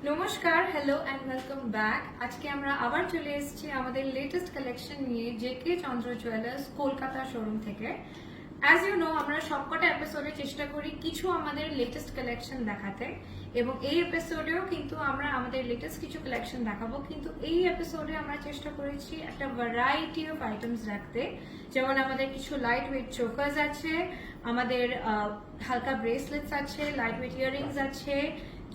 নমস্কার, hello and welcome back. আজকে আমরা আবার চলে এসেছি আমাদের লেটেস্ট কালেকশন নিয়ে জেকে চন্দ্র জুয়েলার্স কলকাতা শোরুম থেকে। অ্যাজ ইউ নো, আমরা সবকটা এপিসোডে চেষ্টা করি কিছু আমাদের লেটেস্ট কালেকশন দেখাতে, এবং এই এপিসোডেও কিন্তু আমরা আমাদের লেটেস্ট কিছু কালেকশন দেখাবো। কিন্তু এই এপিসোডে আমরা চেষ্টা করেছি একটা ভ্যারাইটি অফ আইটেমস রাখতে, যেমন আমাদের কিছু লাইট ওয়েট চোকার্স আছে, আমাদের হালকা ব্রেসলেটস আছে, লাইট ওয়েট ইয়াররিংস আছে,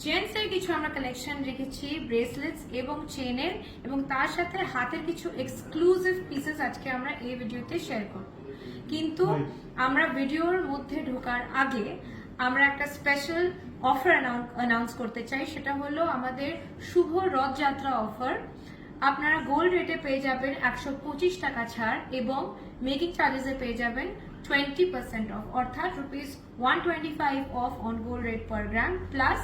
জেন্টসের কিছু আমরা কালেকশন রেখেছি ব্রেসলেটস এবং চেনের, এবং তার সাথে হাতের কিছু এক্সক্লুসিভ পিসেস আজকে আমরা এই ভিডিওতে শেয়ার করব। কিন্তু আমরা ভিডিওর মধ্যে ঢোকার আগে আমরা একটা স্পেশাল অফার অ্যানাউন্স করতে চাই। সেটা হলো আমাদের শুভ রথযাত্রা অফার। আপনারা গোল্ড রেটে পেয়ে যাবেন 125 টাকা ছাড়, এবং মেকিং চার্জেসে পেয়ে যাবেন 20% অফ, অর্থাৎ ₹125 of on gold rate per gram plus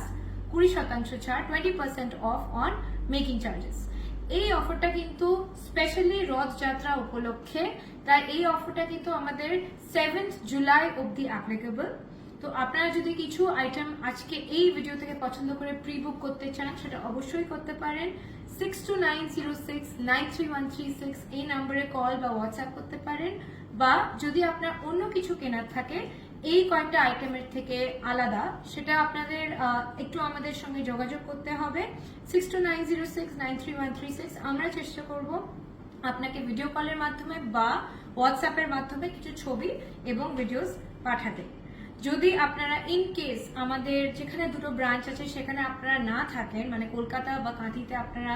20% ছাড়, 20% অফ অন মেকিং চার্জেস। এই অফারটা কিন্তু স্পেশালি রথযাত্রা উপলক্ষে, তাই এই অফারটা কিন্তু আমাদের 7th জুলাই অবধি অ্যাপ্লিকেবল। তো আপনারা যদি কিছু আইটেম আজকে এই ভিডিও থেকে পছন্দ করে প্রি বুক করতে চান, সেটা অবশ্যই করতে পারেন। 6290693136 এই নম্বরে কল বা হোয়াটসঅ্যাপ করতে পারেন, বা যদি আপনার অন্য কিছু কেনার থাকে এই কয়েকটা আইটেমের থেকে আলাদা, সেটা আপনাদের একটু আমাদের সঙ্গে যোগাযোগ করতে হবে। 6290693136 আমরা চেষ্টা করব আপনাকে ভিডিও কলের মাধ্যমে বা হোয়াটসঅ্যাপের মাধ্যমে কিছু ছবি এবং ভিডিওস পাঠাতে। যদি আপনারা ইন কেস আমাদের যেখানে দুটো ব্রাঞ্চ আছে সেখানে আপনারা না থাকেন, মানে কলকাতা বা কাঁথিতে আপনারা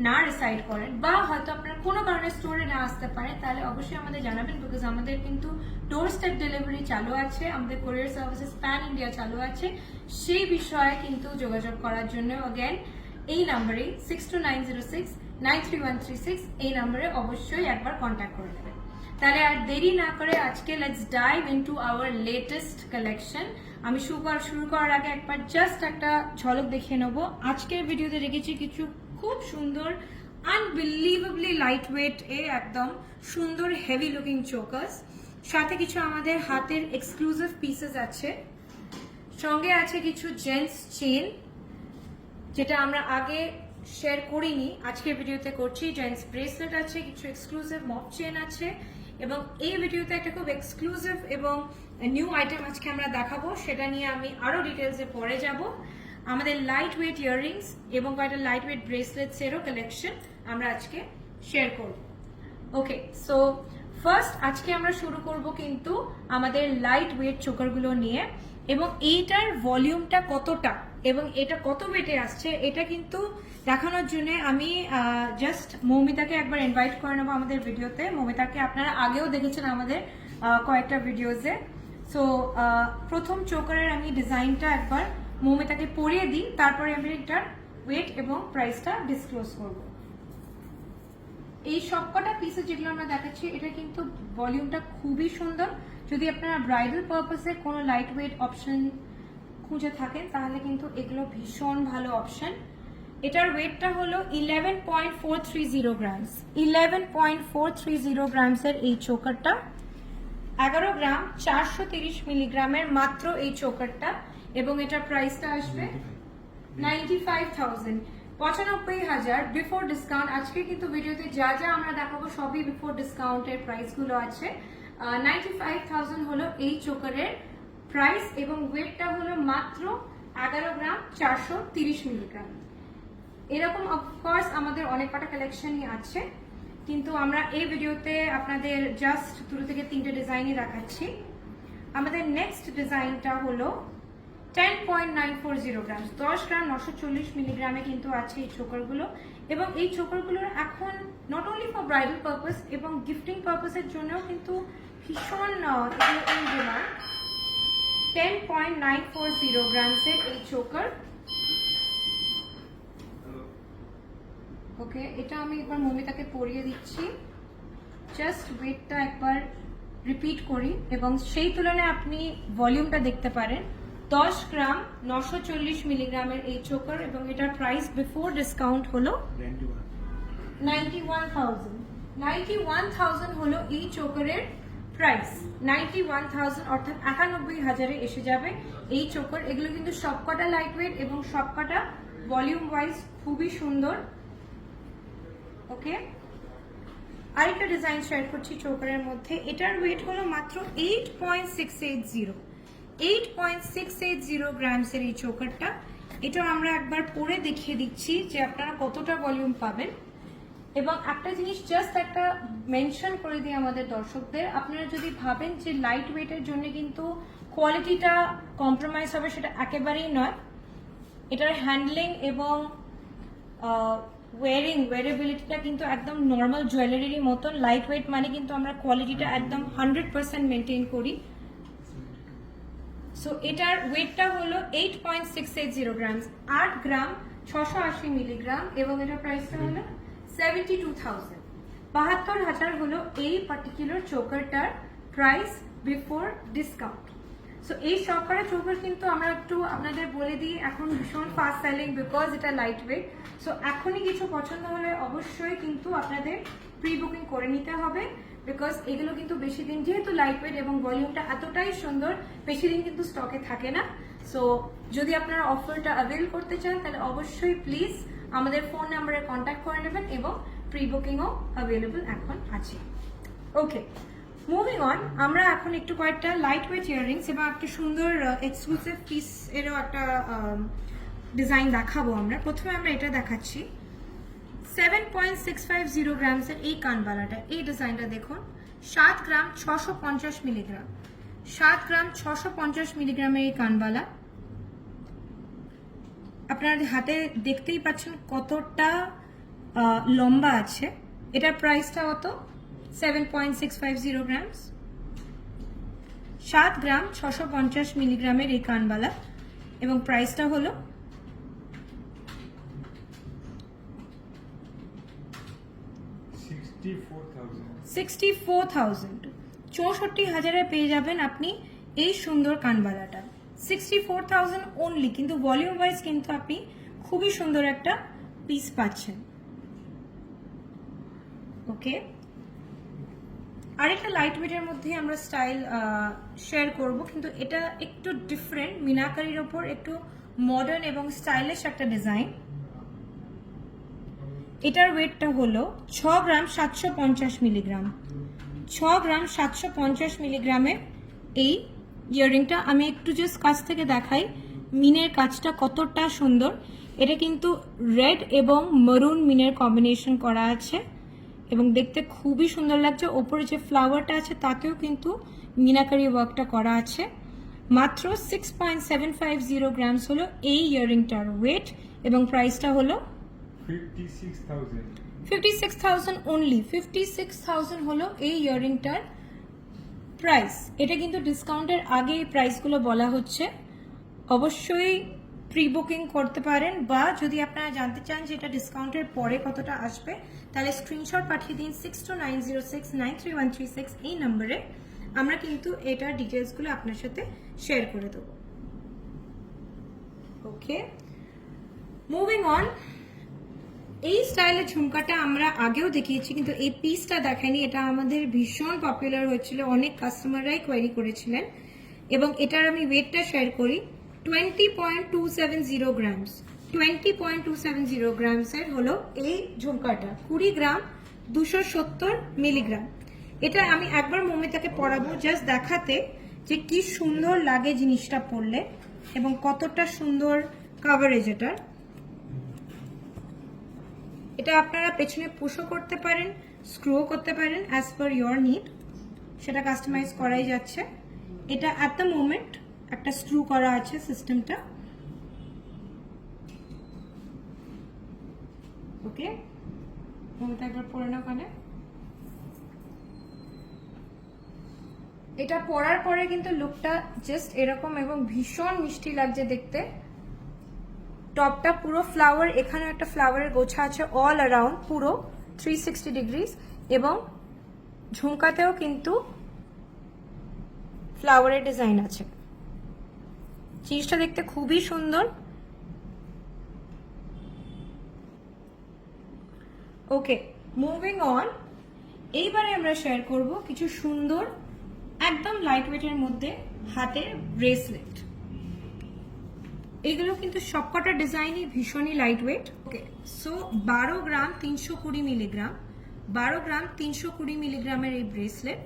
না রিসাইড করেন, বা হয়তো আপনারা কোনো কারণে স্টোরে না আসতে পারেন, তাহলে অবশ্যই আমাদের জানাবেন, বিকজ আমাদের কিন্তু ডোর স্টেপ ডেলিভারি চালু আছে, আমাদের কোরিয়ার সার্ভিসেস প্যান ইন্ডিয়া চালু আছে। সেই বিষয়ে কিন্তু যোগাযোগ করার জন্য অ্যাগেন এই নাম্বারে 6290693136 এই নাম্বারে অবশ্যই একবার কন্ট্যাক্ট করে নেবেন। তাহলে আর দেরি না করে আজকে let's dive into hour latest collection. আমি শুরু করার আগে একবার জাস্ট একটা ঝলক দেখিয়ে নেবো। আজকের ভিডিওতে রেখেছি কিছু খুব সুন্দর আনবিলিভেবলি লাইট ওয়েট একদম সুন্দর হেভি লুকিং চোকার্স, সাথে কিছু আমাদের হাতের এক্সক্লুসিভ পিসেস আছে, সঙ্গে আছে কিছু জেন্টস চেন, যেটা আমরা আগে শেয়ার করিনি, আজকের ভিডিওতে করছি। জেন্টস ব্রেসলেট আছে, কিছু এক্সক্লুসিভ মপ চেন আছে, এবং এই ভিডিওতে একটা খুব এক্সক্লুসিভ এবং নিউ আইটেম আজকে আমরা দেখাবো, সেটা নিয়ে আমি আরো ডিটেলসে পরে যাব। আমাদের লাইট ওয়েট ইয়াররিংস এবং কয়েকটা লাইট ওয়েট ব্রেসলেটসেরও কালেকশন আমরা আজকে শেয়ার করব। ওকে, সো ফার্স্ট আজকে আমরা শুরু করব কিন্তু আমাদের লাইট ওয়েট চোকারগুলো নিয়ে, এবং এইটার ভলিউমটা কতটা এবং এটা কত ওয়েটে আসছে এটা কিন্তু দেখানোর জন্য আমি জাস্ট মৌমিতাকে একবার ইনভাইট করে নেবো আমাদের ভিডিওতে। মৌমিতাকে আপনারা আগেও দেখেছেন আমাদের কয়েকটা ভিডিওসে। সো প্রথম চোকারের আমি ডিজাইনটা একবার মৌমিতাকে পরিয়ে দিই, তারপরে আমি এটার ওয়েট এবং প্রাইসটা ডিসক্লোজ করব। এই সবকটা পিসেস যেগুলো আমরা দেখাচ্ছি, এটা কিন্তু ভলিউমটা খুবই সুন্দর। যদি আপনারা ব্রাইডাল পারপাসে কোনো লাইট ওয়েট অপশন খুঁজে থাকেন তাহলে কিন্তু এগুলো ভীষণ ভালো অপশন। এটার ওয়েটটা হলো 11.430 গ্রামস। 11.430 গ্রামসের এই চোকারটা, 11 গ্রাম 430 মিলিগ্রামের মাত্র এই চোকারটা, এবং এটার প্রাইসটা আসবে 95,000, 95,000 বিফোর ডিসকাউন্ট। আজকে কিন্তু ভিডিওতে যা যা আমরা দেখাবো সবই বিফোর ডিসকাউন্টের প্রাইসগুলো আছে। 95,000 হলো এই চোকারের প্রাইস, এবং ওয়েটটা হলো মাত্র 11 গ্রাম 430 মিলিগ্রাম। এরকম অফকোর্স আমাদের অনেক কটা কালেকশনই আছে, কিন্তু আমরা এই ভিডিওতে আপনাদের জাস্ট দুটো থেকে তিনটে ডিজাইনই দেখাচ্ছি। আমাদের নেক্সট ডিজাইনটা হলো 10.940 গ্রাম, 10 গ্রাম 940 মিলিগ্রামে কিন্তু আছে এই চোকারগুলো, এবং এই চোকারগুলোর এখন not only for bridal purpose এবং গিফটিং পারপাসের জন্যও কিন্তু ভীষণ ডিমান্ড। 10.940 গ্রামসের এই চোকার। ওকে, এটা আমি একবার মৌমিতাকে পরিয়ে দিচ্ছি, জাস্ট ওয়েটটা একবার রিপিট করি, এবং সেই তুলনায় আপনি ভলিউমটা দেখতে পারেন। 10 গ্রাম 940 মিলিগ্রামের এই চোকার, এবং এটার প্রাইস বিফোর ডিসকাউন্ট হলো 91,000। 91,000 হলো এই চোকারের প্রাইস। 91,000 অর্থাৎ 91,000 এসে যাবে এই চোকার। এগুলো কিন্তু সবকটা লাইট ওয়েট এবং সবকটা ভলিউম ওয়াইজ খুবই সুন্দর। ওকে, আরেকটা ডিজাইন শেয়ার করছি চোকারের মধ্যে। এটার ওয়েট হলো মাত্র 8.680 গ্রামসের এই চোকারটা। এটা আমরা একবার পরে দেখিয়ে দিচ্ছি যে আপনারা কতটা ভলিউম পাবেন। এবং একটা জিনিস জাস্ট একটা মেনশন করে দিই আমাদের দর্শকদের, আপনারা যদি ভাবেন যে লাইট ওয়েটের জন্য কিন্তু কোয়ালিটিটা কম্প্রোমাইজ হবে, সেটা একেবারেই নয়। এটার হ্যান্ডলিং এবং ওয়ারেবিলিটিটা কিন্তু একদম নর্মাল জুয়েলারির মতন। লাইট ওয়েট মানে কিন্তু আমরা কোয়ালিটিটা একদম 100% মেনটেন করি। সো এটার ওয়েটটা হলো 8.680 গ্রামস, 8 গ্রাম 680 মিলিগ্রাম, এবং এটার প্রাইসটা হলো 72,000, 72,000 হলো এই পার্টিকুলার চোকারটার প্রাইস বিফোর ডিসকাউন্ট। সো এই চোকারের চোকার কিন্তু আমরা একটু আপনাদের বলে দিই এখন ভীষণ ফাস্ট সেলিং, বিকজ এটা লাইট ওয়েট। সো এখনই কিছু পছন্দ হলে অবশ্যই কিন্তু আপনাদের প্রি বুকিং করে নিতে হবে, বিকজ এগুলো কিন্তু বেশি দিন, যেহেতু লাইট ওয়েট এবং ভলিউমটা এতটাই সুন্দর, বেশি দিন কিন্তু স্টকে থাকে না। সো যদি আপনারা অফারটা অ্যাভেল করতে চান তাহলে অবশ্যই প্লিজ আমাদের ফোন নাম্বারে কন্ট্যাক্ট করে নেবেন, এবং প্রি বুকিংও অ্যাভেলেবল এখন আছে। ওকে, মুভিং অন, আমরা এখন একটু কয়েকটা লাইট ওয়েট ইয়াররিংস এবং একটা সুন্দর এক্সক্লুসিভ পিস এরও একটা ডিজাইন দেখাবো আমরা। প্রথমে আমরা এটা দেখাচ্ছি 7.650 গ্রামসের এই কানবালাটা। এই ডিজাইনটা দেখুন, 7 গ্রাম 650 মিলিগ্রাম, 7 গ্রাম 650 মিলিগ্রামের এই কানবালা। আপনার হাতে দেখতেই পাচ্ছেন কতটা লম্বা আছে। এটার প্রাইসটা কত? 7.650 গ্রামস, 7 গ্রাম 650 মিলিগ্রামের এই কানবালা, এবং প্রাইসটা হলো 64,000। 64,000-এ পেয়ে যাবেন আপনি এই সুন্দর কানবালাটা, 64,000 অনলি। কিন্তু ভলিউম ওয়াইজ কিন্তু আপনি খুবই সুন্দর একটা পিস পাচ্ছেন। ওকে, আরেকটা লাইট ওয়েটের মধ্যে আমরা স্টাইল শেয়ার করব, কিন্তু এটা একটু ডিফারেন্ট, মিনাকারির ওপর একটু মডার্ন এবং স্টাইলিশ একটা ডিজাইন। এটার ওয়েটটা হলো 6 গ্রাম 750 মিলিগ্রাম, 6 গ্রাম 750 মিলিগ্রামের এই ইয়াররিংটা। আমি একটু জাস্ট কাছ থেকে দেখাই মিনের কাজটা কতটা সুন্দর। এটা কিন্তু রেড এবং মেরুন মিনের কম্বিনেশন করা আছে, এবং দেখতে খুবই সুন্দর লাগছে। ওপরে যে ফ্লাওয়ারটা আছে তাতেও কিন্তু মিনাকারি ওয়ার্কটা করা আছে। মাত্র 6.750 গ্রামস হলো এই ইয়াররিংটার ওয়েট, এবং প্রাইসটা হলো 56,000 অনলি। 56,000 হলো এই ইয়াররিংটার প্রাইস। এটা কিন্তু ডিসকাউন্টের আগে এই প্রাইসগুলো বলা হচ্ছে। অবশ্যই প্রি বুকিং করতে পারেন, বা যদি আপনারা জানতে চান যে এটা ডিসকাউন্টের পরে কতটা আসবে, তাহলে স্ক্রিনশট পাঠিয়ে দিন 6290693136 এই নম্বরে। আমরা কিন্তু এটার ডিটেলসগুলো আপনার সাথে শেয়ার করে দেবো। ওকে, মুভিং অন, এই স্টাইলের ঝুমকাটা আমরা আগেও দেখিয়েছি, কিন্তু এই পিসটা দেখাইনি। এটা আমাদের ভীষণ পপুলার হয়েছিল, অনেক কাস্টমাররাই কোয়েরি করেছিলেন, এবং এটার আমি ওয়েটটা শেয়ার করি 20.270 গ্রামস। 20.270 গ্রামসের হলো এই ঝুমকাটা, 20 গ্রাম 270 মিলিগ্রাম। এটা আমি একবার মমিতাকে পরাবো জাস্ট দেখাতে যে কি সুন্দর লাগে জিনিসটা পরলে, এবং কতটা সুন্দর কাভারেজ এটার। এটা আপনারা পেছনে পুশও করতে পারেন, স্ক্রুও করতে পারেন, অ্যাজ পার ইয়োর নিড, সেটা কাস্টমাইজ করাই যাচ্ছে। এটা অ্যাট দ্য মোমেন্ট একটা স্ক্রু করা আছে সিস্টেমটা। ওকে, মমিতা একবার পরে নাও কানে। এটা পরার পরে কিন্তু লুকটা জাস্ট এরকম, এবং ভীষণ মিষ্টি লাগছে দেখতে। টপটা পুরো ফ্লাওয়ার, এখানে একটা ফ্লাওয়ারের গোছা আছে অল অ্যারাউন্ড, পুরো 360 ডিগ্রিজ, এবং ঝুমকাতেও কিন্তু ফ্লাওয়ারের ডিজাইন আছে। জিনিসটা দেখতে খুবই সুন্দর। ওকে, মুভিং অন, এইবারে আমরা শেয়ার করব কিছু সুন্দর একদম লাইট ওয়েটের মধ্যে হাতের ব্রেসলেট। এগুলো কিন্তু সবকটা ডিজাইনই ভীষণই লাইট ওয়েট। ওকে, সো 12 গ্রাম 320 মিলিগ্রাম, 12 গ্রাম 320 মিলিগ্রামের এই ব্রেসলেট,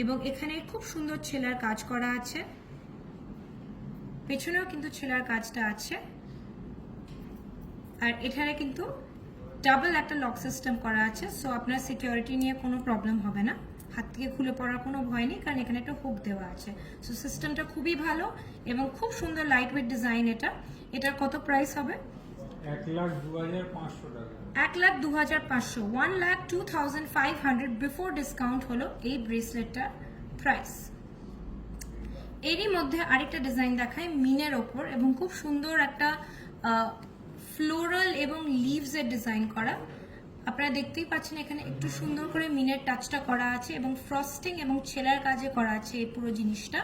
এবং এখানে খুব সুন্দর ছেলার কাজ করা আছে, পেছনেও কিন্তু ছেলার কাজটা আছে, আর এখানে কিন্তু ডাবল একটা লক সিস্টেম করা আছে। সো আপনার সিকিউরিটি নিয়ে কোনো প্রবলেম হবে না, হাত থেকে খুলে পড়ার কোনো ভয় নেই, কারণ এখানে একটা হুক দেওয়া আছে। সো সিস্টেমটা খুবই ভালো এবং খুব সুন্দর লাইট ওয়েট ডিজাইন। এটার কত প্রাইস হবে? 1,02,500 টাকা। 1,02,500, 1,02,500 বিফোর ডিসকাউন্ট হলো এই ব্রেসলেটটার প্রাইস। এরই মধ্যে আরেকটা ডিজাইন দেখায় মিনের ওপর, এবং খুব সুন্দর একটা ফ্লোরাল এবং লিভস এর ডিজাইন করা। আপনারা দেখতেই পাচ্ছেন এখানে একটু সুন্দর করে মিনের টাচটা করা আছে এবং ফ্রস্টিং এবং ছেলার কাজে করা আছে এই পুরো জিনিসটা।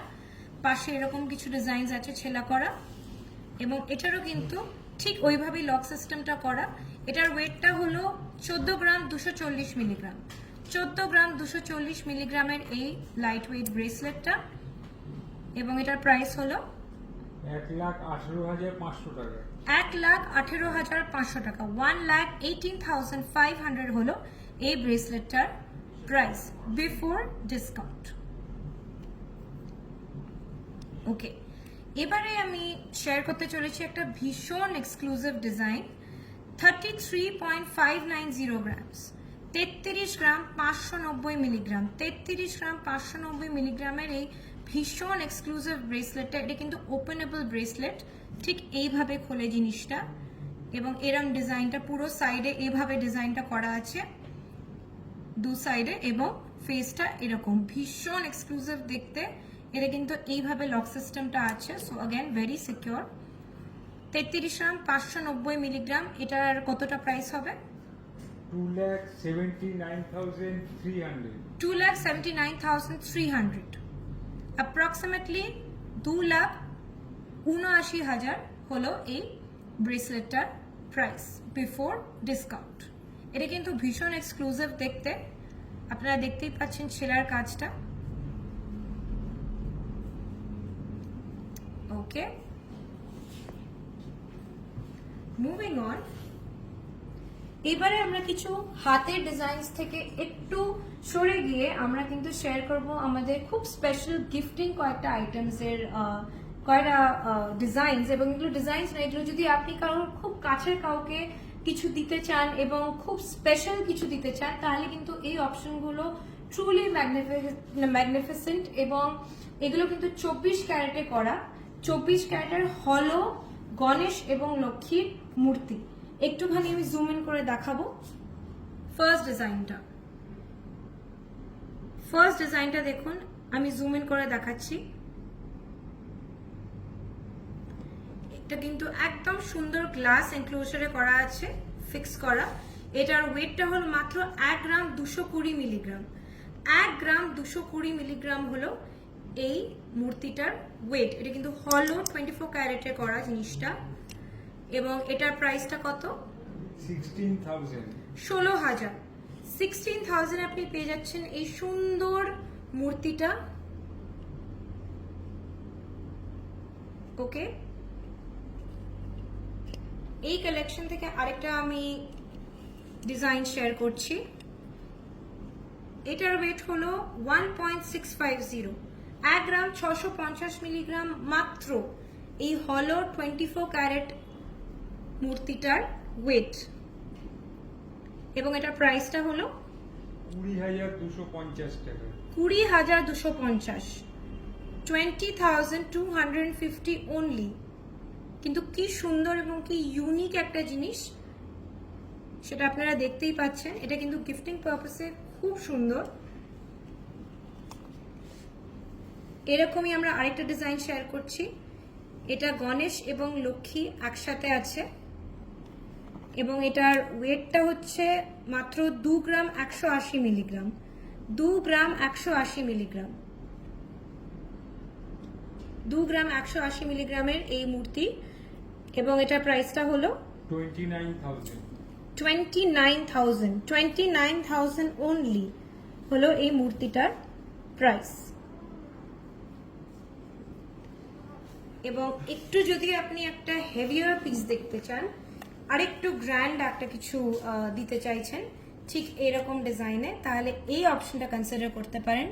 পাশে এরকম কিছু ডিজাইন আছে ছেলা করা, এবং এটারও কিন্তু ঠিক ওইভাবেই লক সিস্টেমটা করা। এটার ওয়েটটা হলো 14 গ্রাম 240 মিলিগ্রাম, 14 গ্রাম 240 মিলিগ্রামের এই লাইট ওয়েট ব্রেসলেটটা, এবং এটার প্রাইস হলো 1,18,500 টাকা। 1,18,500 টাকা, 1,18,500 হলো এই ব্রেসলেটটার প্রাইস বিফোর ডিসকাউন্ট। ওকে, এবারে আমি শেয়ার করতে চলেছি একটা ভীষণ এক্সক্লুসিভ ডিজাইন, 33.590 গ্রামস, 33 গ্রাম 590 মিলিগ্রাম, 33 গ্রাম 590 মিলিগ্রামের এই ভীষণ এক্সক্লুসিভ ব্রেসলেটটা। এটা কিন্তু ওপেনেবল ব্রেসলেট, ঠিক এইভাবে খোলে জিনিসটা, এবং এরম ডিজাইনটা পুরো সাইডে এইভাবে ডিজাইনটা করা আছে দু সাইডে, এবং ফেসটা এরকম ভীষণ এক্সক্লুসিভ দেখতে। এটা কিন্তু এইভাবে লক সিস্টেমটা আছে, সো अगेन ভেরি সিকিউর। 33 গ্রাম 590 মিলিগ্রাম, এটার কতটা প্রাইস হবে? 2,79,300। 2,79,300, অ্যাপ্রক্সিমেটলি 2,79,000 হলো এই ব্রেসলেটটার প্রাইস বিফোর ডিসকাউন্ট। এটা কিন্তু ভীষণ এক্সক্লুসিভ দেখতে, আপনারা দেখতেই পাচ্ছেন ছেলার কাজটা। ওকে, মুভিং অন। এবারে আমরা কিছু হাতের ডিজাইনস থেকে একটু সরে গিয়ে আমরা কিন্তু শেয়ার করব আমাদের খুব স্পেশাল গিফটিং কয়েকটা আইটেমসের কয়েকটা ডিজাইনস, এবং এগুলো ডিজাইনস না, এগুলো যদি আপনি কারোর খুব কাছের কাউকে কিছু দিতে চান এবং খুব স্পেশাল কিছু দিতে চান, তাহলে কিন্তু এই অপশনগুলো ট্রুলি ম্যাগনিফিসেন্ট। এবং এগুলো কিন্তু 24 ক্যারেটে করা, 24 ক্যারেটের হলো গণেশ এবং লক্ষ্মীর মূর্তি। একটুখানি আমি জুম ইন করে দেখাবো ফার্স্ট ডিজাইনটা দেখুন, আমি জুম ইন করে দেখাচ্ছি। এটা কিন্তু একদম সুন্দর গ্লাস এনক্লোজারে করা আছে, ফিক্স করা। এটার ওয়েটটা হলো মাত্র 1 গ্রাম 220 মিলিগ্রাম, 1 গ্রাম 220 মিলিগ্রাম হলো এই মূর্তিটার ওয়েট। এটা কিন্তু হলো 24 ক্যারেটে করা জিনিসটা, এবং এটার প্রাইসটা কত? 16,000। 16,000, 16,000 আপনি পেয়ে যাচ্ছেন এই সুন্দর মূর্তিটা। ওকে, এই কালেকশন থেকে আরেকটা আমি ডিজাইন শেয়ার করছি। এটার ওয়েট হলো 1.650, 1 গ্রাম 650 মিলিগ্রাম মাত্র এই হলো 24 ক্যারেট মূর্তিটার ওয়েট, এবং এটার প্রাইসটা হলো 20,250 টাকা। 20,250, 20,250 অনলি। কিন্তু কি সুন্দর এবং কি ইউনিক একটা জিনিস, সেটা আপনারা দেখতেই পাচ্ছেন। এটা কিন্তু গিফটিং পারপাসে খুব সুন্দর। এরকমই আমরা আরেকটা ডিজাইন শেয়ার করছি। এটা গণেশ এবং লক্ষ্মী একসাথে আছে, এবং এটার ওয়েটটা হচ্ছে মাত্র 2 গ্রাম 180 মিলিগ্রাম, 2 গ্রাম 180 মিলিগ্রাম, 2 গ্রাম 180 মিলিগ্রামের এই মূর্তি, এবং এটার প্রাইসটা হলো 29,000। 29,000 অনলি হলো এই মূর্তিটার প্রাইস। এবং একটু যদি আপনি একটা হেভিয়ার পিস দেখতে চান, আরেকটু গ্র্যান্ড একটা কিছু দিতে চাইছেন ঠিক এরকম ডিজাইনে, তাহলে এই অপশনটা কনসিডার করতে পারেন।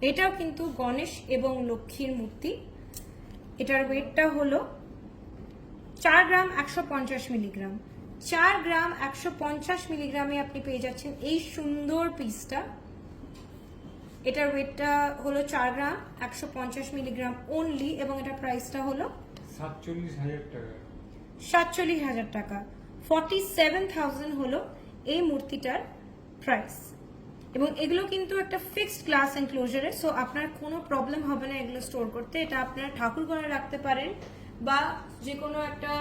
এটাও কিন্তু গণেশ এবং লক্ষ্মীর মূর্তি। এটার ওয়েটটা হলো 4 গ্রাম 150 মিলিগ্রাম। 4 গ্রাম 150 মিলিগ্রামে আপনি পেয়ে যাচ্ছেন এই সুন্দর পিসটা। এটার ওয়েটটা হলো 4 গ্রাম 150 মিলিগ্রাম অনলি, এবং এটার প্রাইসটা হলো 47,000 টাকা। 47,000 টাকা। 47,000 হলো এই মূর্তিটার প্রাইস। এবং এগুলো কিন্তু একটা ফিক্সড গ্লাস এনক্লোজারে, সো আপনার কোনো প্রবলেম হবে না এগুলো স্টোর করতে। এটা আপনারা ঠাকুর ঘরে রাখতে পারেন বা যে কোনো একটা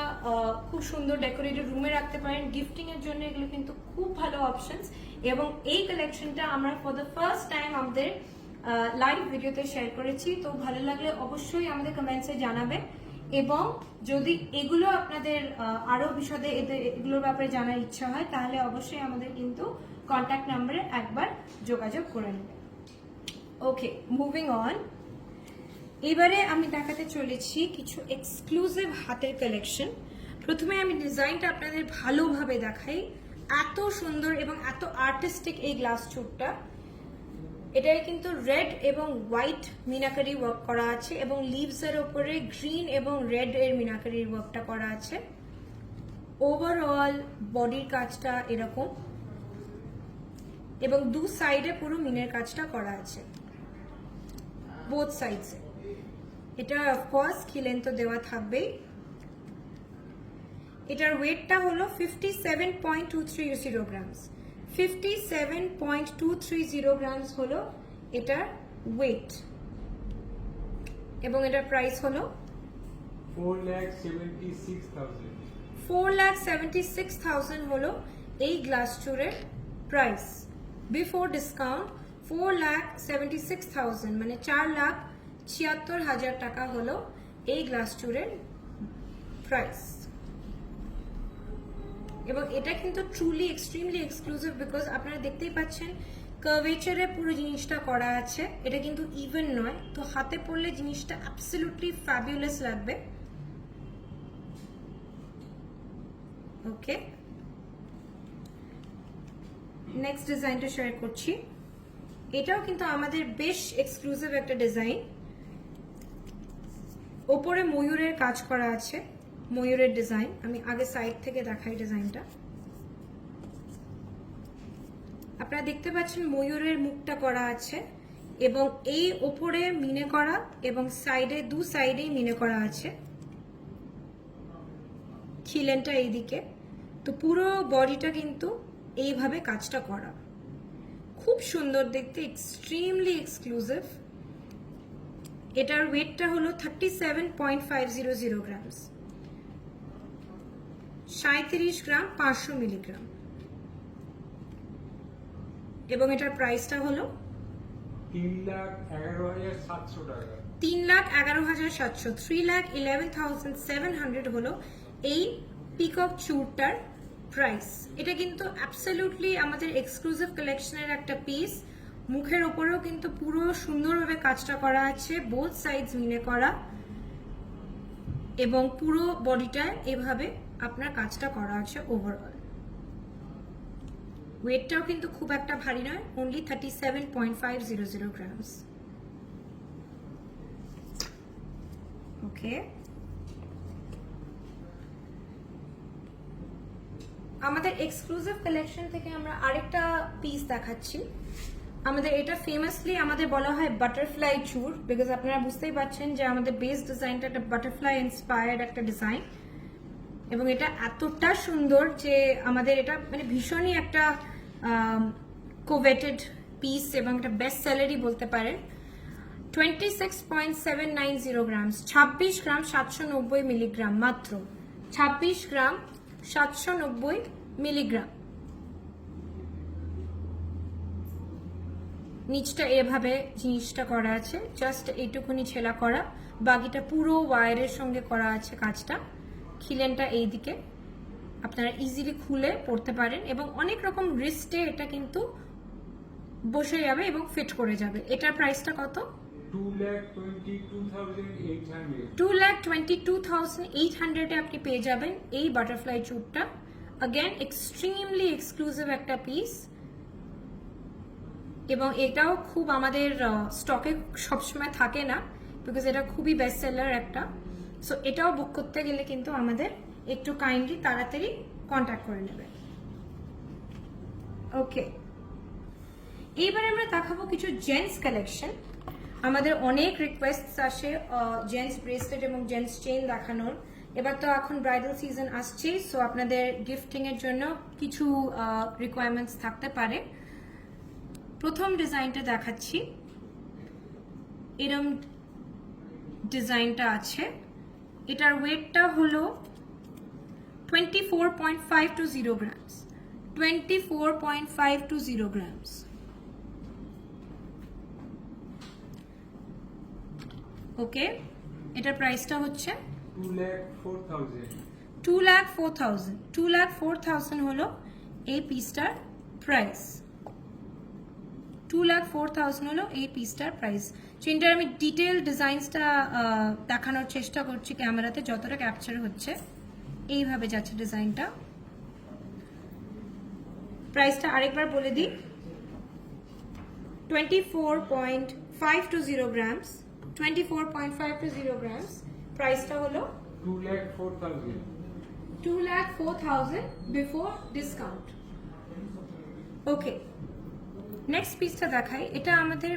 খুব সুন্দর ডেকোরেটেড রুমে রাখতে পারেন। গিফটিং এর জন্য এগুলো কিন্তু খুব ভালো অপশনস। এবং এই কালেকশনটা আমরা ফর দ্য ফার্স্ট টাইম আমাদের লাইভ ভিডিওতে শেয়ার করেছি। তো ভালো লাগলে অবশ্যই আমাদের কমেন্টসে জানাবেন, এবং যদি এগুলো আপনাদের আরো বিশদে এগুলোর ব্যাপারে জানার ইচ্ছা হয় তাহলে অবশ্যই আমাদের কিন্তু কন্ট্যাক্ট নাম্বারে একবার যোগাযোগ করে নেবেন। ওকে, মুভিং অন। এবারে আমি দেখাতে চলেছি কিছু এক্সক্লুসিভ হাতের কালেকশন। প্রথমে আমি ডিজাইনটা আপনাদের ভালোভাবে দেখাই। এত সুন্দর এবং এত আর্টিস্টিক এই গ্লাস চুটটা। এটাই কিন্তু রেড এবং হোয়াইট মিনাকারি ওয়ার্ক করা আছে, এবং লিভস এর উপরে গ্রিন এবং রেড এর মিনাকারির ওয়ার্কটা করা আছে। ওভারঅল বডির কাজটা এরকম, এবং দু সাইডে পুরো মিনের কাজটা করা আছে বোথ সাইডসে। এটা অফকোর্স খিলেন তো দেওয়া থাকবেই। এটার ওয়েটটা হলো 57.230 গ্রামস। 57.230 গ্রামস হলো এটার ওয়েট, এবং এটার প্রাইস হলো 4,76,000। 4,76,000 হলো এই গ্লাস চুরের প্রাইস। বিফোর ডিসকাউন্ট 4,76,000 মানে 4,76,000 টাকা হলো এই গ্লাস চুরের প্রাইস। এবং এটা কিন্তু ট্রুলি এক্সট্রিমলি এক্সক্লুসিভ, বিকজ আপনারা দেখতেই পাচ্ছেন কার্ভেচারে পুরো জিনিসটা করা আছে। এটা কিন্তু ইভেন নয়, তো হাতে পড়লে জিনিসটা অ্যাবসলিউটলি ফ্যাবুলাস লাগবে। ওকে, নেক্সট ডিজাইনটা শেয়ার করছি। এটাও কিন্তু আমাদের বেশ এক্সক্লুসিভ একটা ডিজাইন। ওপরে ময়ূরের কাজ করা আছে, ময়ূরের ডিজাইন। আমি আগে সাইড থেকে দেখাই ডিজাইনটা। আপনারা দেখতে পাচ্ছেন ময়ূরের মুখটা করা আছে, এবং এই ওপরে মিনে করা, এবং সাইডে দু সাইডেই মিনে করা আছে। খিলেনটা এইদিকে, তো পুরো বডিটা কিন্তু এইভাবে কাজটা করা, খুব সুন্দর দেখতে, এক্সট্রিমলি এক্সক্লুসিভ। এটার ওয়েটটা হলো 37.500 গ্রামস। 37 গ্রাম 500 মিলিগ্রাম, এবং এটার প্রাইসটা হলো 3,11,700 টাকা। 3,11,700, 3,11,700 হলো এই পিকক চুরটার প্রাইস। এটা কিন্তু অ্যাবসলিউটলি আমাদের এক্সক্লুসিভ কালেকশনের একটা পিস। মুখের ওপরেও কিন্তু পুরো সুন্দরভাবে কাজটা করা আছে, বোথ সাইডস মিনে করা, এবং পুরো বডিটায় এভাবে আপনার কাজটা করা আছে ওভারঅল। ওয়েটটাও কিন্তু খুব একটা ভারী নয়, অনলি 37.500 গ্রামস। ওকে, আমাদের এক্সক্লুসিভ কালেকশন থেকে আমরা আরেকটা পিস দেখাচ্ছি। আমাদের এটা ফেমাসলি আমাদের বলা হয় বাটারফ্লাই চুর, বিকজ আপনারা বুঝতেই পারছেন যে আমাদের বেস ডিজাইনটা একটা বাটারফ্লাই ইন্সপায়ার্ড একটা ডিজাইন, এবং এটা এতটা সুন্দর যে আমাদের এটা মানে ভীষণই একটা কোভেটেড পিস, এবং একটা বেস্ট সেলারই বলতে পারেন। 26.790 গ্রামস, 26 গ্রাম 790 মিলিগ্রাম মাত্র, 26 গ্রাম 790 মিলিগ্রাম। নিচটা এভাবে জিনিসটা করা আছে, জাস্ট এইটুকুনি ছেলা করা, বাকিটা পুরো ওয়ারের সঙ্গে করা আছে কাজটা। খিলেনটা এইদিকে আপনারা ইজিলি খুলে পড়তে পারেন, এবং অনেক রকম রিস্টে এটা কিন্তু বসে যাবে এবং ফিট করে যাবে। এটার প্রাইসটা কত? 2,22,800 2,22,800 এ আপনি পেয়ে যাবেন এই বাটারফ্লাই চুটটা। अगेन এক্সট্রিমলি এক্সক্লুসিভ একটা পিস, এবং এটাও খুব আমাদের স্টকে সবসময় থাকে না, বিকজ এটা খুবই বেস্ট সেলার একটা। সো এটাও বুক করতে গেলে কিন্তু আমাদের একটু কাইন্ডলি তাড়াতাড়ি কন্ট্যাক্ট করে নেবে। ওকে, এইবার আমরা দেখাবো কিছু জেন্টস কালেকশন। আমাদের অনেক রিকোয়েস্ট আসে জেন্টস ব্রেসলেট এবং জেন্টস চেইন দেখানোর। এবার তো এখন ব্রাইডাল সিজন আসছে, সো আপনাদের গিফটিং এর জন্য কিছু রিকোয়ারমেন্টস থাকতে পারে। প্রথম ডিজাইনটা দেখাচ্ছি, এরকম ডিজাইনটা আছে। এটার ওয়েটটা হলো 24.5 to 0 grams, 24.5 to 0 grams। ওকে, এটার প্রাইসটা হচ্ছে 2,04,000 2,04,000 হলো এই পিসটার প্রাইস। 2,04,000 হলো এই পিসটার প্রাইস। চেনটার আমি ডিটেল ডিজাইনসটা দেখানোর চেষ্টা করছি ক্যামেরাতে, যতটা ক্যাপচার হচ্ছে। এইভাবে যাচ্ছে ডিজাইনটা। প্রাইসটা আরেকবার বলে দিই, 24.5 to 0 grams, 24.5 to 0 grams। প্রাইসটা হলো 2,04,000 2,04,000 বিফোর ডিসকাউন্ট। ওকে, নেক্সট পিসটা দেখাই। এটা আমাদের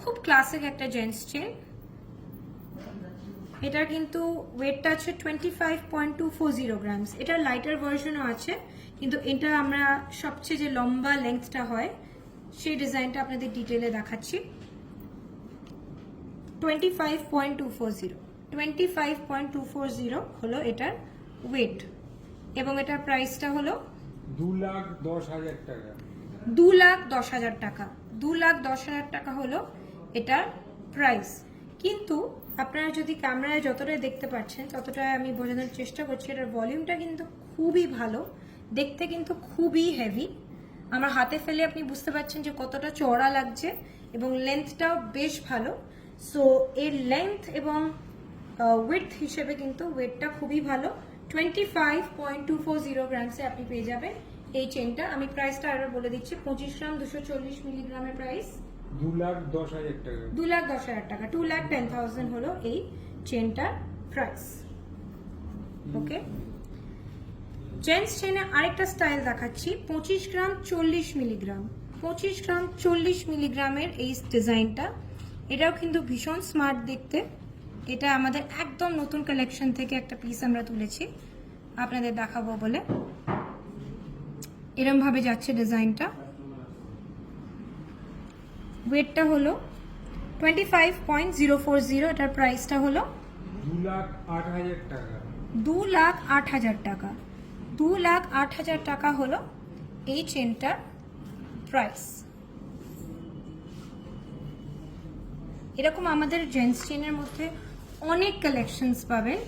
খুব ক্লাসিক একটা জেন্টস চেন। এটা কিন্তু ওয়েটটা আছে 25.240 গ্রামস। এটা লাইটার ভার্সনও আছে, কিন্তু এটা আমরা সবচেয়ে যে লম্বা লেন্থটা হয় সেই ডিজাইনটা আপনাদের ডিটেলে দেখাচ্ছি। 25.240 হলো এটার ওয়েট, এবং এটার প্রাইসটা হলো 2,10,000 টাকা। 2,10,000 টাকা। 2,10,000 টাকা হলো এটার প্রাইস। কিন্তু আপনারা যদি ক্যামেরায় যতটা দেখতে পাচ্ছেন ততটাই আমি বোঝানোর চেষ্টা করছি, এটার ভলিউমটা কিন্তু খুবই ভালো, দেখতে কিন্তু খুবই হেভি। আমার হাতে ফেলে আপনি বুঝতে পারছেন যে কতটা চওড়া লাগছে, এবং লেন্থটাও বেশ ভালো। সো এর লেন্থ এবং উইডথ হিসেবে কিন্তু ওয়েটটা খুবই ভালো। 25.240 গ্রামসে আপনি পেয়ে যাবেন এই চেনটা। আমি প্রাইসটা আরো বলে দিচ্ছি, 25 গ্রাম 240 মিলিগ্রামের প্রাইস 2,10,000 টাকা। 2,10,000 টাকা, 2,10,000 হলো এই চেনটার প্রাইস। ওকে, জেন্টস চেনে আরেকটা স্টাইল দেখাচ্ছি, 25 গ্রাম 40 মিলিগ্রাম। 25 গ্রাম 40 মিলিগ্রামের এই ডিজাইনটা, এটাও কিন্তু ভীষণ স্মার্ট দেখতে। এটা আমাদের একদম নতুন কালেকশন থেকে একটা পিস আমরা তুলেছি আপনাদের দেখাবো বলে। এরম ভাবে যাচ্ছে ডিজাইনটা। ওয়েটটা হলো 25.040। এটার প্রাইসটা হলো 2,08,000 টাকা। 2,08,000 টাকা। 2,08,000 টাকা হলো এই চেনটার প্রাইস। এরকম আমাদের জেন্টস চেনের মধ্যে অনেক কালেকশনস পাবেন,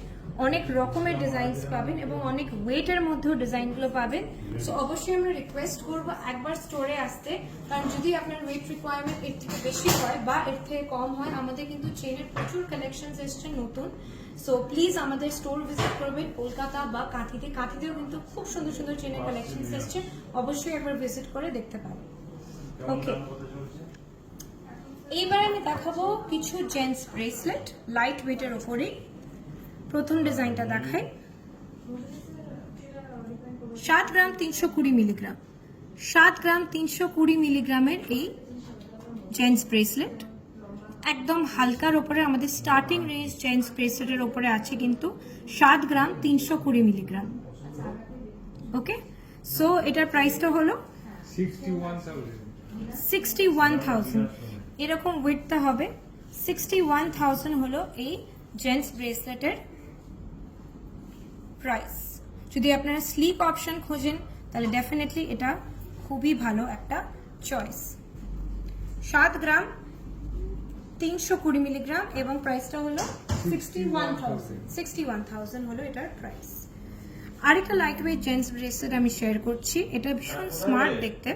অনেক রকমের ডিজাইনস পাবেন, এবং অনেক ওয়েটের মধ্যেও ডিজাইনগুলো পাবেন। সো অবশ্যই আমরা রিকোয়েস্ট করবো একবার স্টোরে আসতে, কারণ যদি আপনার ওয়েট রিকোয়ারমেন্ট এর থেকে বেশি হয় বা এর থেকে কম হয়, আমাদের কিন্তু চেনের প্রচুর কালেকশনস এসছে নতুন। সো প্লিজ আমাদের স্টোর ভিজিট করবেন কলকাতা বা কাঁথিতে। কাঁথিতেও কিন্তু খুব সুন্দর সুন্দর চেনের কালেকশনস এসছে, অবশ্যই একবার ভিজিট করে দেখতে পাবেন। ওকে, এইবার আমি দেখাবো কিছু জেন্টস ব্রেসলেট লাইট ওয়েটের ওপরে। প্রথম ডিজাইনটা দেখাই, 7 গ্রাম 320 মিলিগ্রাম। 7 গ্রাম 320 মিলিগ্রামের এই জেন্টস ব্রেসলেট, একদম হালকার ওপরে। আমাদের স্টার্টিং রেঞ্জ জেন্টস ব্রেসলেটের ওপরে আছে কিন্তু 7 গ্রাম 320 মিলিগ্রাম। ওকে, সো এটার প্রাইসটা হলো 61,000। এরকম ওয়েটটা হবে। 61,000 হলো এই জেন্টস ব্রেসলেটের প্রাইস। যদি আপনারা স্লিপ অপশন খোঁজেন তাহলে ডেফিনেটলি এটা খুবই ভালো একটা চয়েস। 7 গ্রাম 320 মিলিগ্রাম, এবং প্রাইসটা হলো 61,000 হলো এটার প্রাইস। আরেকটা লাইট ওয়েট জেন্টস ব্রেসলেট আমি শেয়ার করছি। এটা ভীষণ স্মার্ট দেখতে,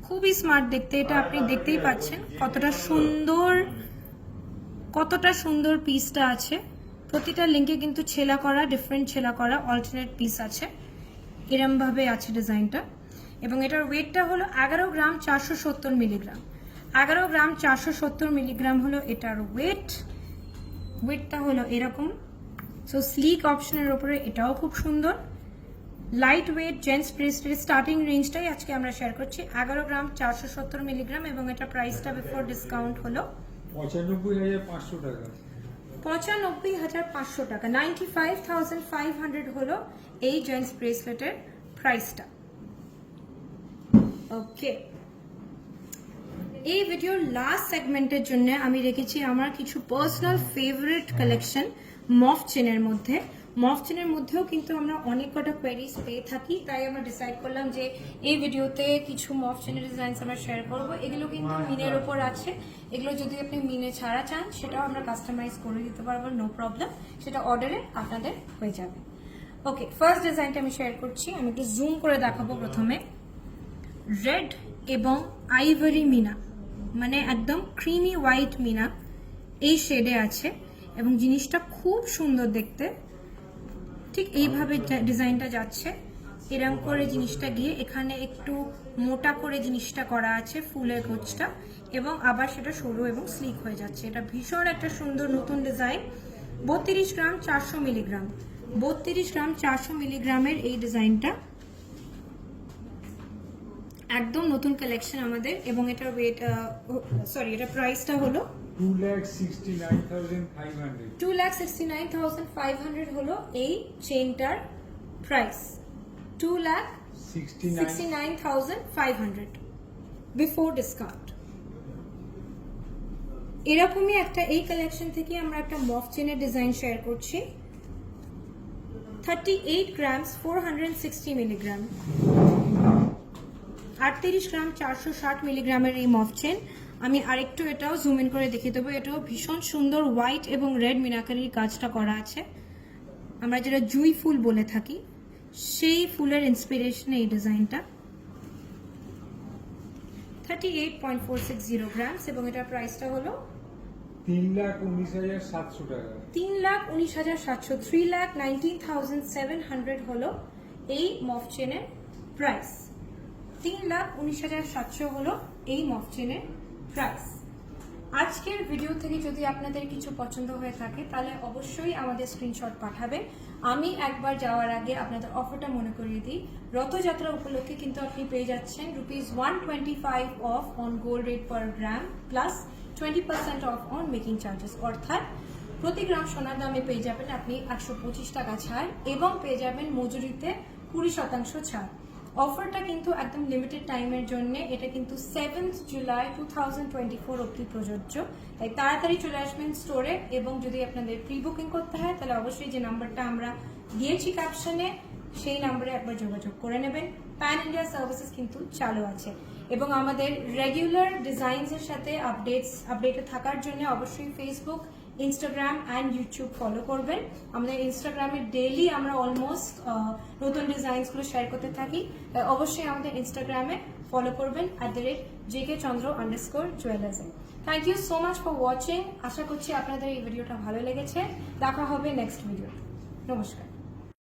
খুবই স্মার্ট দেখতে। এটা আপনি দেখতেই পাচ্ছেন কতটা সুন্দর কতটা সুন্দর পিসটা আছে। প্রতিটা লিঙ্কে কিন্তু ছেলা করা, ডিফারেন্ট ছেলা করা অল্টারনেট পিস আছে, এরম ভাবে আছে ডিজাইনটা। এবং এটার ওয়েটটা হলো 11 গ্রাম 470 মিলিগ্রাম। 11 গ্রাম 470 মিলিগ্রাম হলো এটার ওয়েটটা হলো এরকম। সো স্লিক অপশনের উপরে এটাও খুব সুন্দর। Light weight gents bracelet starting রেঞ্জটাই আজকে আমরা শেয়ার করছি, 11 গ্রাম 470 মিলিগ্রাম, এবং এটা প্রাইসটা বিফোর ডিসকাউন্ট হলো 95,500 টাকা। 95,500 টাকা, 95,500 হলো এই জেন্টস ব্রেসলেটের প্রাইসটা। ওকে, এই ভিডিওর লাস্ট সেগমেন্টের জন্য আমি রেখেছি আমার কিছু পার্সোনাল ফেভারিট কালেকশন মফ চেনের মধ্যে। মফ চেনের মধ্যেও কিন্তু আমরা অনেক কটা কোয়ারিজ পেয়ে থাকি, তাই আমরা ডিসাইড করলাম যে এই ভিডিওতে কিছু মফ চেনের ডিজাইনস আমরা শেয়ার করব। এগুলো কিন্তু মিনের ওপর আছে, এগুলো যদি আপনি মিনে ছাড়া চান সেটাও আমরা কাস্টমাইজ করে দিতে পারবো, নো প্রবলেম, সেটা অর্ডারে আপনাদের হয়ে যাবে। ওকে, ফার্স্ট ডিজাইনটা আমি শেয়ার করছি, আমি একটু জুম করে দেখাবো। প্রথমে রেড এবং আইভরি মিনা, মানে একদম ক্রিমি হোয়াইট মিনা এই শেডে আছে, এবং জিনিসটা খুব সুন্দর দেখতে। ঠিক এইভাবে ডিজাইনটা যাচ্ছে, এরকম করে জিনিসটা গিয়ে এখানে একটু মোটা করে জিনিসটা করা আছে ফুলের গোছটা, এবং আবার সেটা সরু এবং স্লিক হয়ে যাচ্ছে। এটা ভীষণ একটা সুন্দর নতুন ডিজাইন। 32 গ্রাম 400 মিলিগ্রাম, 32 গ্রাম 400 মিলিগ্রামের এই ডিজাইনটা একদম নতুন কালেকশন আমাদের, এবং এটার ওয়েট এটা প্রাইসটা হলো 2,69,500। 2,69,500 হলো এই চেইনটার প্রাইস, 2,69,500 বিফোর ডিসকাউন্ট। এরকমই একটা এই কালেকশন থেকে আমরা একটা মফ চেনের ডিজাইন শেয়ার করছি, 38 গ্রামস 460 মিলিগ্রাম, 38 গ্রাম 460 মিলিগ্রামের এই মফ চেন। আমি আরেকটু এটাও জুম ইন করে দেখিয়ে দেবো। এটাও ভীষণ সুন্দর হোয়াইট এবং রেড মিনাকারির কাজটা করা আছে, আমরা যেটা জুই ফুল বলে থাকি সেই ফুলের ইন্সপিরেশনে এই ডিজাইনটা। 38.460 গ্রামস, এবং এটার প্রাইসটা হলো 3,19,700 টাকা। 3,19,700, 3,19,700 হলো এই মফ চেনের প্রাইস। 3,19,700 হলো এই মফ চেনের প্রাইস। আজকের ভিডিও থেকে যদি আপনাদের কিছু পছন্দ হয়ে থাকে তাহলে অবশ্যই আমাদের স্ক্রিনশট পাঠাবেন। আমি একবার যাওয়ার আগে আপনাদের অফারটা মনে করিয়ে দিই, রথযাত্রা উপলক্ষে কিন্তু আপনি পেয়ে যাচ্ছেন ₹125 of on gold rate per gram plus 20% of on making charges, অর্থাৎ প্রতি গ্রাম সোনার দামে পেয়ে যাবেন আপনি 125 টাকা ছাড়, এবং পেয়ে যাবেন মজুরিতে 20% ছাড়। অফারটা কিন্তু একদম লিমিটেড টাইমের জন্য, এটা কিন্তু 7 জুলাই 2024 অবধি প্রযোজ্য, তাই তাড়াতাড়ি চলে আসবেন স্টোরে। এবং যদি আপনাদের প্রি বুকিং করতে হয় তাহলে অবশ্যই যে নাম্বারটা আমরা দিয়েছি ক্যাপশনে সেই নাম্বারে একবার যোগাযোগ করে নেবেন। প্যান ইন্ডিয়া সার্ভিসেস কিন্তু চালু আছে, এবং আমাদের রেগুলার ডিজাইনসের সাথে আপডেটে থাকার জন্য অবশ্যই Facebook, Instagram and YouTube follow করবেন। আমাদের ইনস্টাগ্রামে ডেইলি আমরা অলমোস্ট নতুন ডিজাইনসগুলো শেয়ার করতে থাকি, তাই অবশ্যই আমাদের ইনস্টাগ্রামে ফলো করবেন @jkchandro_jewellers। Thank you so much for watching. আশা করছি আপনাদের এই ভিডিওটা ভালো লেগেছে। দেখা হবে নেক্সট ভিডিও। নমস্কার।